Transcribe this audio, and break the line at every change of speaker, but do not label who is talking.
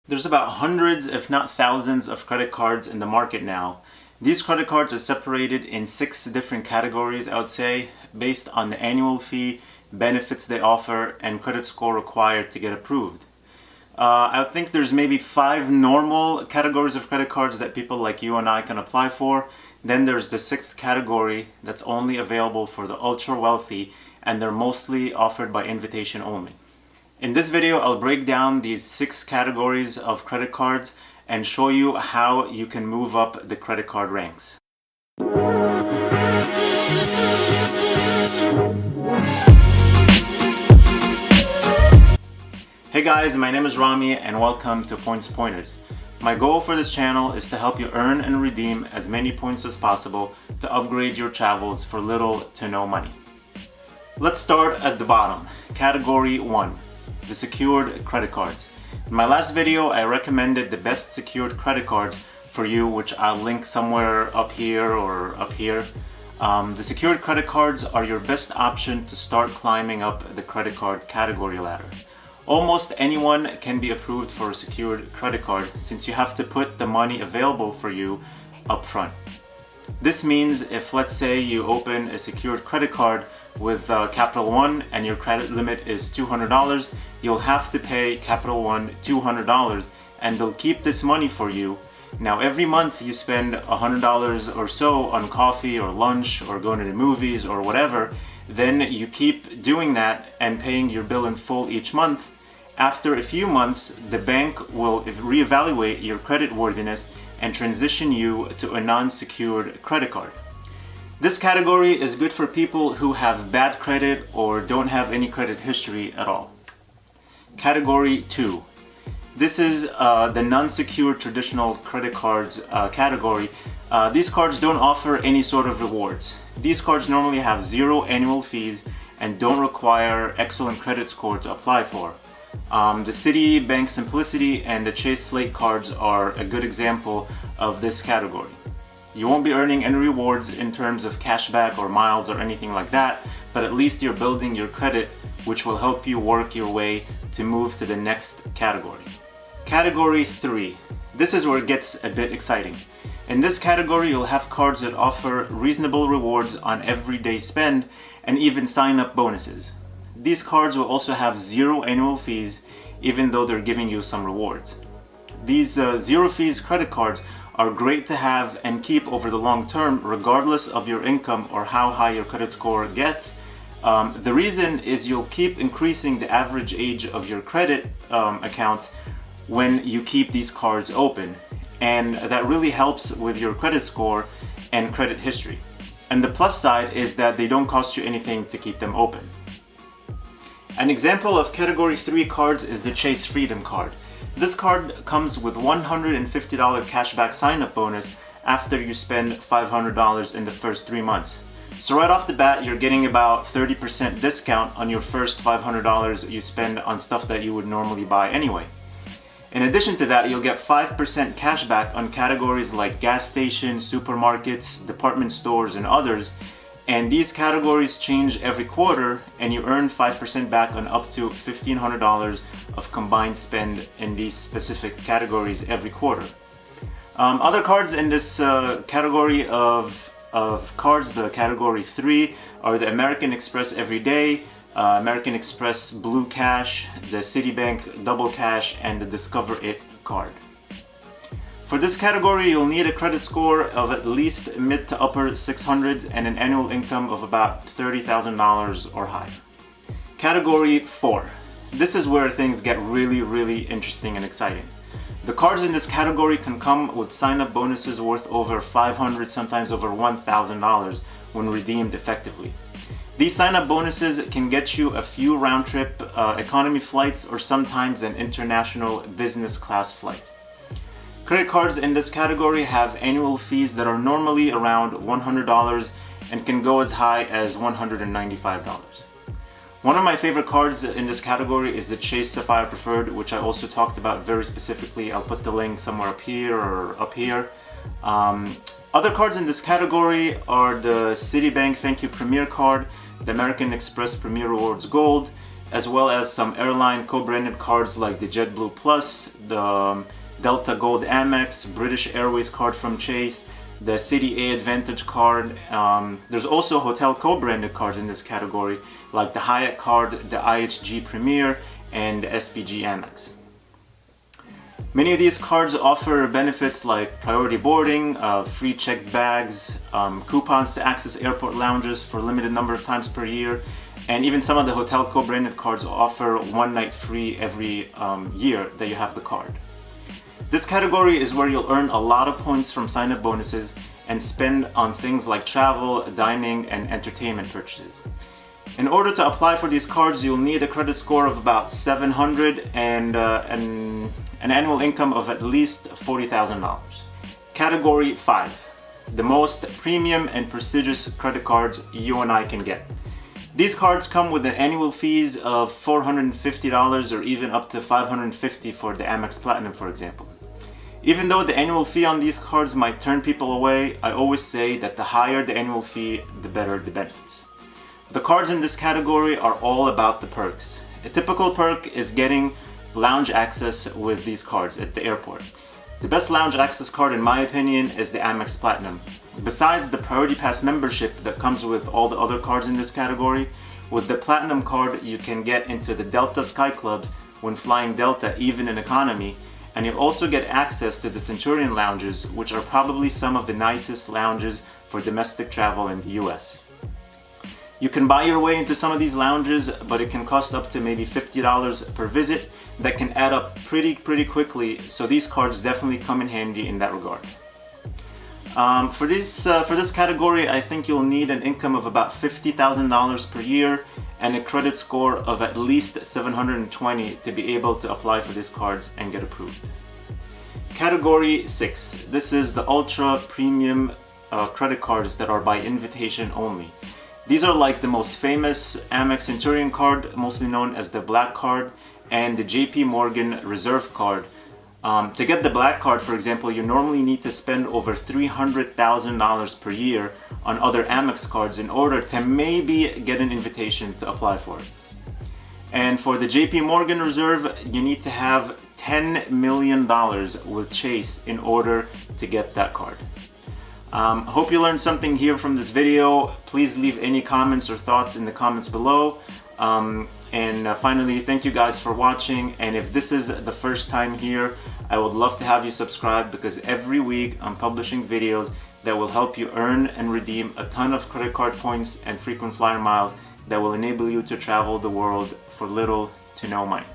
There's about hundreds, if not thousands, of credit cards in the market now. These credit cards are separated in 6 different categories, I would say, based on the annual fee, benefits they offer, and credit score required to get approved. I think there's maybe 5 normal categories of credit cards that people like you and I can apply for. Then there's the 6th category that's only available for the ultra wealthy, and they're mostly offered by invitation only. In this video, I'll break down these 6 categories of credit cards and show you how you can move up the credit card ranks. Hey guys, my name is Rami and welcome to Points Pointers. My goal for this channel is to help you earn and redeem as many points as possible to upgrade your travels for little to no money. Let's start at the bottom. Category 1. The secured credit cards. In my last video, I recommended the best secured credit cards for you, which I'll link somewhere up here or up here. The secured credit cards are your best option to start climbing up the credit card category ladder. Almost anyone can be approved for a secured credit card since you have to put the money available for you up front. This means if, let's say, you open a secured credit card with Capital One and your credit limit is $200, you'll have to pay Capital One $200 and they'll keep this money for you. Now every month you spend $100 or so on coffee or lunch or going to the movies or whatever, then you keep doing that and paying your bill in full each month. After a few months, the bank will reevaluate your credit worthiness and transition you to a non-secured credit card. This category is good for people who have bad credit or don't have any credit history at all. Category 2. This is the non-secured traditional credit cards category. These cards don't offer any sort of rewards. These cards normally have 0 annual fees and don't require excellent credit score to apply for. The Citibank Simplicity and the Chase Slate cards are a good example of this category. You won't be earning any rewards in terms of cashback or miles or anything like that, but at least you're building your credit, which will help you work your way to move to the next category. Category 3. This is where it gets a bit exciting. In this category, you'll have cards that offer reasonable rewards on everyday spend and even sign-up bonuses. These cards will also have 0 annual fees, even though they're giving you some rewards. These 0 fees credit cards are great to have and keep over the long term, regardless of your income or how high your credit score gets. The reason is you'll keep increasing the average age of your credit accounts when you keep these cards open, and that really helps with your credit score and credit history. And the plus side is that they don't cost you anything to keep them open. An example of category 3 cards is the Chase Freedom card. This card comes with $150 cashback sign-up bonus after you spend $500 in the first 3 months. So right off the bat, you're getting about 30% discount on your first $500 you spend on stuff that you would normally buy anyway. In addition to that, you'll get 5% cashback on categories like gas stations, supermarkets, department stores, and others. And these categories change every quarter, and you earn 5% back on up to $1,500 of combined spend in these specific categories every quarter. Other cards in this category of cards, the category 3, are the American Express Everyday, American Express Blue Cash, the Citibank Double Cash, and the Discover It card. For this category, you'll need a credit score of at least mid to upper 600s and an annual income of about $30,000 or higher. Category 4. This is where things get really interesting and exciting. The cards in this category can come with sign-up bonuses worth over $500, sometimes over $1,000 when redeemed effectively. These sign-up bonuses can get you a few round-trip economy flights or sometimes an international business class flight. Credit cards in this category have annual fees that are normally around $100 and can go as high as $195. One of my favorite cards in this category is the Chase Sapphire Preferred, which I also talked about very specifically. I'll put the link somewhere up here or up here. Other cards in this category are the Citibank Thank You Premier card, the American Express Premier Rewards Gold, as well as some airline co-branded cards like the JetBlue Plus, the Delta Gold Amex, British Airways card from Chase, the City A Advantage card. There's also hotel co-branded cards in this category, like the Hyatt card, the IHG Premier, and the SPG Amex. Many of these cards offer benefits like priority boarding, free checked bags, coupons to access airport lounges for a limited number of times per year, and even some of the hotel co-branded cards offer one night free every year that you have the card. This category is where you'll earn a lot of points from sign-up bonuses and spend on things like travel, dining, and entertainment purchases. In order to apply for these cards, you'll need a credit score of about 700 and an annual income of at least $40,000. Category 5, the most premium and prestigious credit cards you and I can get. These cards come with an annual fees of $450 or even up to $550 for the Amex Platinum, for example. Even though the annual fee on these cards might turn people away, I always say that the higher the annual fee, the better the benefits. The cards in this category are all about the perks. A typical perk is getting lounge access with these cards at the airport. The best lounge access card, in my opinion, is the Amex Platinum. Besides the Priority Pass membership that comes with all the other cards in this category, with the Platinum card you can get into the Delta Sky Clubs when flying Delta, even in economy, and you also get access to the Centurion lounges, which are probably some of the nicest lounges for domestic travel in the US. You can buy your way into some of these lounges, but it can cost up to maybe $50 per visit. That can add up pretty quickly, so these cards definitely come in handy in that regard. For this category, I think you'll need an income of about $50,000 per year and a credit score of at least 720 to be able to apply for these cards and get approved. Category 6. This is the ultra premium credit cards that are by invitation only. These are like the most famous Amex Centurion card, mostly known as the Black card, and the JP Morgan Reserve card. To get the Black card, for example, you normally need to spend over $300,000 per year on other Amex cards in order to maybe get an invitation to apply for it. And for the JP Morgan Reserve, you need to have $10 million with Chase in order to get that card. Hope you learned something here from this video. Please leave any comments or thoughts in the comments below. And finally, thank you guys for watching. And if this is the first time here, I would love to have you subscribe, because every week I'm publishing videos that will help you earn and redeem a ton of credit card points and frequent flyer miles that will enable you to travel the world for little to no money.